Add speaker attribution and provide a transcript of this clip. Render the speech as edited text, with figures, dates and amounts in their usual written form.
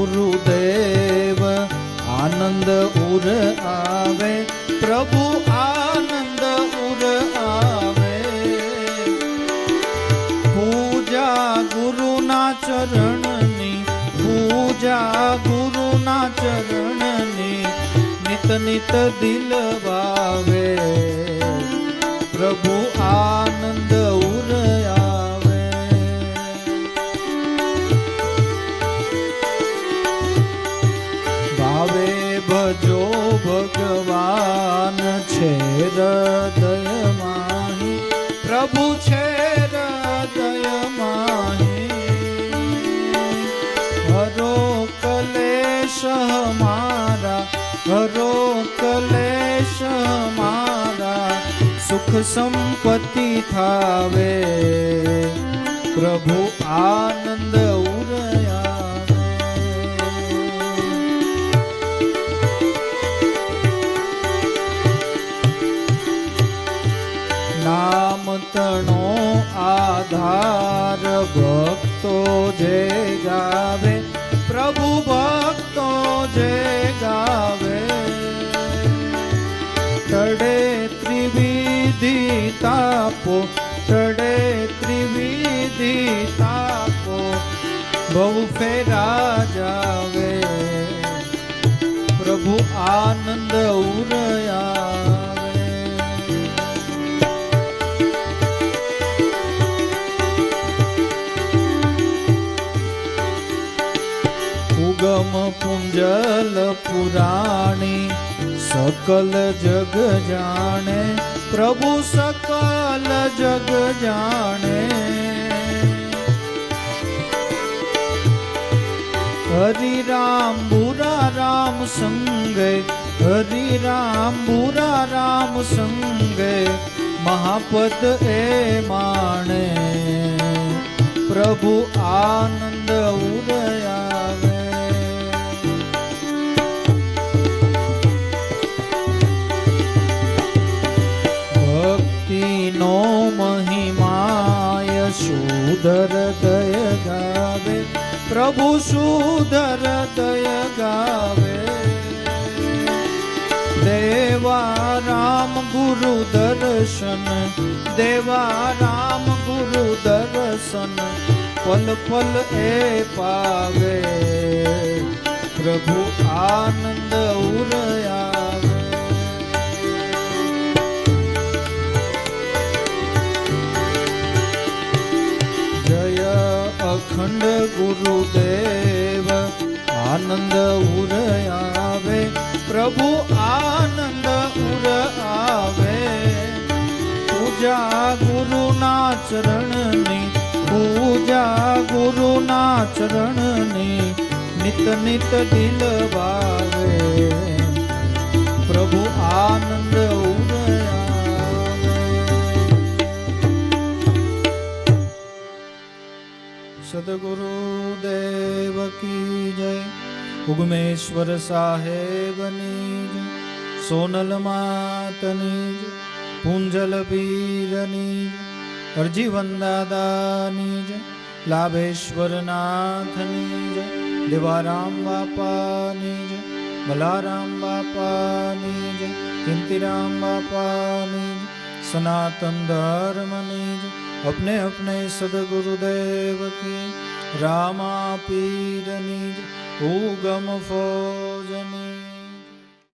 Speaker 1: ગુરુદેવ આનંદ ઉર આવે, પ્રભુ આનંદ ઉર આવે. પૂજા ગુરુના ચરણની, પૂજા ગુરુના ચરણની, નિત નિત દિલ ભાવે, પ્રભુ આનંદ ઉર આવે. ભાવે ભજો ભગવાન છે હૃદય માહી, પ્રભુ છે હૃદય માહી. હરો કલેશ હમારા, હરો કલેશ હમારા, સુખ સંપત્તિ થાવે, પ્રભુ આનંદ ઉર આવે. નામ તણો આધાર, ભક્તો જે ગાવે, પ્રભુ ભક્તો જે ગાવે. ટળે ત્રિવિધિ તાપો, ટળે ત્રિવિધિ તાપો, બહુ ફેરા જાવે, પ્રભુ આનંદ ઉર આવે. ઉગમ પુંજલ પુરાણી, સકલ જગ જાણે, પ્રભુ સકલ જગ જાણે. હરિ રામ બુરા રામ સંગે, હરિ રામ બુરા રામ સંગે, મહાપદ એ માણે, પ્રભુ આનંદ ઉર આવે. નો મહિમાય શુદ્ધ હૃદય ગાવે, પ્રભુ શુદ્ધ હૃદય ગાવે. દેવા રામ ગુરુ દર્શન, દેવા રામ ગુરુ દર્શન, પલ પલ એ પાવે, પ્રભુ આનંદ ઉર આવે. અખંડ ગુરુદેવ આનંદ ઉર આવે, પ્રભુ આનંદ ઉર આવે. પૂજા ગુરુના ચરણની, પૂજા ગુરુના ચરણની, નિત નિત દિલ ભાવે, પ્રભુ આનંદ ઉર આવે. સદગુરુદેવ કી જય. ઉગમેશ્વર સાહેબની જય, સોનલ માતની જય, પૂંજલ પીરની જય, અરજીવન દાદાની જય, લાભેશ્વર નાથની જય, દેવારામ બાપાની જય, બલારામ બાપાની જય, કિંતીરામ બાપાની જય, સનાતન ધર્મની જય. अपने अपने सदगुरुदेव की, रामा पीरनी, उगम फौजनी.